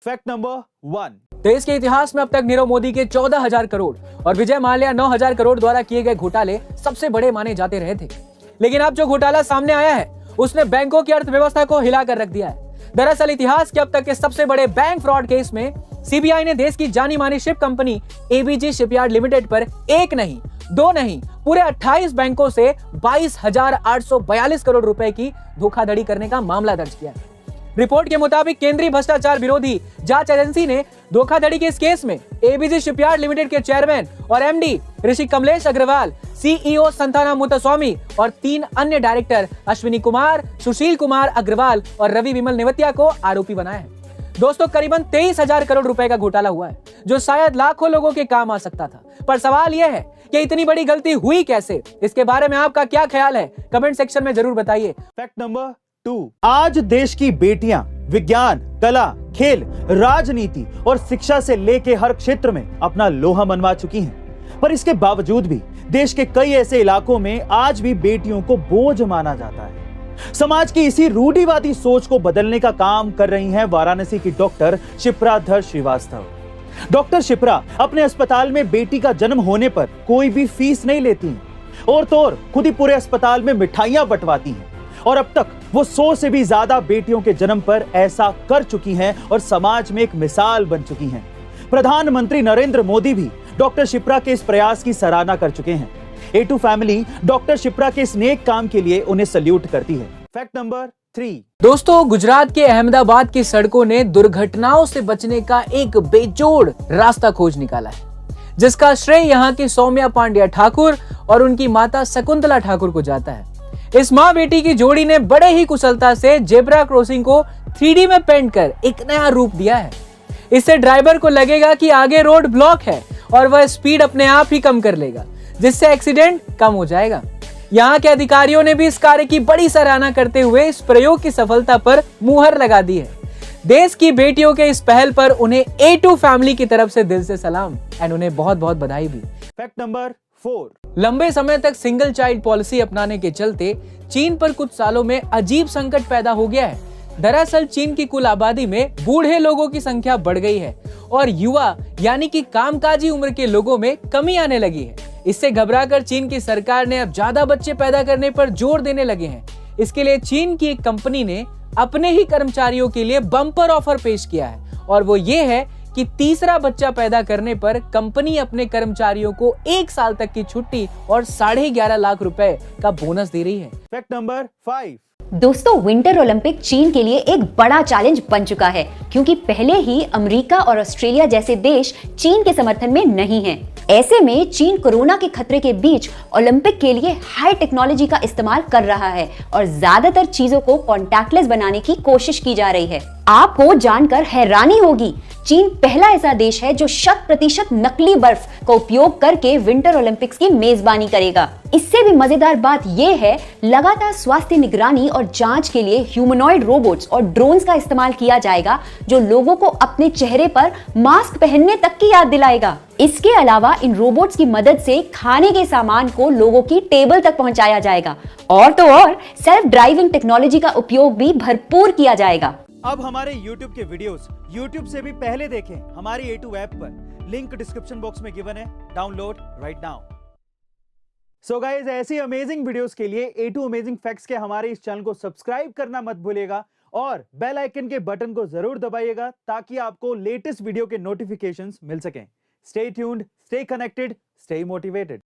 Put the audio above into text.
Fact number 1। देश के इतिहास में अब तक नीरव मोदी के 14,000 करोड़ और विजय माल्या 9,000 करोड़ द्वारा किए गए घोटाले सबसे बड़े माने जाते रहे थे। लेकिन अब जो घोटाला सामने आया है उसने बैंकों की अर्थव्यवस्था को हिलाकर रख दिया है। दरअसल इतिहास के अब तक के सबसे बड़े बैंक फ्रॉड केस में सीबीआई ने देश की जानी मानी ship company ABG shipyard limited पर एक नहीं, दो नहीं, पूरे 28 बैंकों से 22,842 करोड़ रुपए की धोखाधड़ी करने का मामला दर्ज किया है। रिपोर्ट के मुताबिक केंद्रीय भ्रष्टाचार विरोधी जांच एजेंसी ने धोखाधड़ी के इस केस में एबीजी शिपयार्ड लिमिटेड के चेयरमैन और एमडी ऋषि कमलेश अग्रवाल, सीईओ संताना मुत्तस्वामी और 3 अन्य डायरेक्टर अश्विनी कुमार, सुशील कुमार अग्रवाल और रवि विमल नेवतिया को आरोपी बनाया है। दोस्तों, करीबन 23,000 करोड़ रुपए का घोटाला हुआ है, जो शायद लाखों लोगों के काम आ सकता था। पर सवाल यह है कि इतनी बड़ी गलती हुई कैसे? इसके बारे में आपका क्या ख्याल है? कमेंट सेक्शन में जरूर बताइए। Fact number 2। आज देश की बेटियां विज्ञान, कला, खेल, राजनीति और शिक्षा से लेके हर क्षेत्र में अपना लोहा मनवा चुकी हैं। पर इसके बावजूद भी देश के कई ऐसे इलाकों में आज भी बेटियों को बोझ माना जाता है। समाज की इसी रूढ़िवादी सोच को बदलने का काम कर रही हैं वाराणसी की डॉक्टर शिप्रा धर श्रीवास्तव। डॉक्टर शिप्रा अपने अस्पताल में बेटी का जन्म होने पर कोई भी फीस नहीं लेती और तो और खुद ही पूरे अस्पताल में मिठाइयां बंटवाती हैं और अब तक वो 100 से भी ज्यादा बेटियों के जन्म पर ऐसा कर चुकी हैं और समाज में एक मिसाल बन चुकी हैं। प्रधानमंत्री नरेंद्र मोदी भी डॉक्टर शिप्रा के इस प्रयास की सराहना कर चुके हैं। A2 फैमिली डॉक्टर शिप्रा के इस नेक काम के लिए उन्हें सल्यूट करती है। Fact number 3। दोस्तों, गुजरात के अहमदाबाद की सड़कों ने दुर्घटनाओं से बचने का एक बेजोड़ रास्ता खोज निकाला है, जिसका श्रेय यहाँ की सौम्या पांड्या ठाकुर और उनकी माता शकुंतला ठाकुर को जाता है। इस माँ बेटी की जोड़ी ने बड़े ही कुशलता से जेब्रा क्रॉसिंग को 3D में पेंट कर एक नया रूप दिया है। इससे ड्राइवर को लगेगा कि आगे रोड ब्लॉक है और वह स्पीड अपने आप ही कम कर लेगा, जिससे एक्सीडेंट कम हो जाएगा। यहाँ के अधिकारियों ने भी इस कार्य की बड़ी सराहना करते हुए इस प्रयोग की सफलता पर मुहर लगा दी है। देश की बेटियों के इस पहल पर उन्हें A2 फैमिली की तरफ से दिल से सलाम एंड उन्हें बहुत बहुत बधाई भी। Fact number 4। लंबे समय तक सिंगल चाइल्ड पॉलिसी अपनाने के चलते चीन पर कुछ सालों में अजीब संकट पैदा हो गया है। दरअसल चीन की कुल आबादी में बूढ़े लोगों की संख्या बढ़ गई है और युवा यानी कि कामकाजी उम्र के लोगों में कमी आने लगी है। इससे घबराकर चीन की सरकार ने अब ज्यादा बच्चे पैदा करने पर जोर देने लगे हैं। इसके लिए चीन की एक कंपनी ने अपने ही कर्मचारियों के लिए बम्पर ऑफर पेश किया है और वो ये है कि तीसरा बच्चा पैदा करने पर कंपनी अपने कर्मचारियों को 1 साल तक की छुट्टी और 11.5 लाख रुपए का बोनस दे रही है। Fact number 5। दोस्तों, विंटर ओलंपिक चीन के लिए एक बड़ा चैलेंज बन चुका है, क्योंकि पहले ही अमेरिका और ऑस्ट्रेलिया जैसे देश चीन के समर्थन में नहीं हैं। ऐसे में चीन कोरोना के खतरे के बीच ओलंपिक के लिए हाई टेक्नोलॉजी का इस्तेमाल कर रहा है और ज्यादातर चीजों को कॉन्टैक्टलेस बनाने की कोशिश की जा रही है। आपको जानकर हैरानी होगी, चीन पहला ऐसा देश है जो 100% नकली बर्फ का उपयोग करके विंटर ओलंपिक्स की मेजबानी करेगा। इससे भी मजेदार बात यह है, लगातार स्वास्थ्य निगरानी और जांच के लिए ह्यूमनॉइड रोबोट्स और ड्रोन्स का इस्तेमाल किया जाएगा, जो लोगों को अपने चेहरे पर मास्क पहनने तक की याद दिलाएगा। इसके अलावा इन रोबोट्स की मदद से खाने के सामान को लोगों की टेबल तक पहुंचाया जाएगा और तो और सेल्फ ड्राइविंग टेक्नोलॉजी का उपयोग भी भरपूर किया जाएगा। अब हमारे YouTube के वीडियोस YouTube से भी पहले देखें हमारी A2 ऐप पर। लिंक डिस्क्रिप्शन बॉक्स में गिवन है, download right now. So guys, ऐसी अमेजिंग वीडियोस के लिए A2 अमेजिंग फैक्ट्स के हमारे इस चैनल को सब्सक्राइब करना मत भूलिएगा और बेल आइकन के बटन को जरूर दबाइएगा ताकि आपको लेटेस्ट वीडियो के नोटिफिकेशंस मिल सकें। Stay tuned, stay connected, stay motivated.